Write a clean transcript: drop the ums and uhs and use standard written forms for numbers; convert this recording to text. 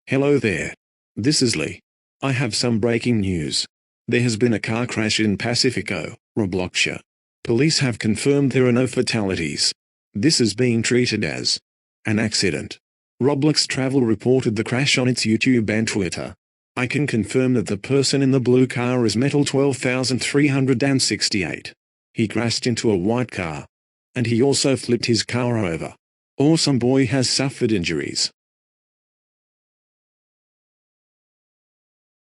Hello there. This is Lee. I have some breaking news. There has been a car crash in Pacifico, Robloxia. Police have confirmed there are no fatalities. This is being treated as an accident. Roblox Travel reported the crash on its YouTube and Twitter. I can confirm that the person in the blue car is Metal 12368. He crashed into a white car. And he also flipped his car over. Awesome boy has suffered injuries.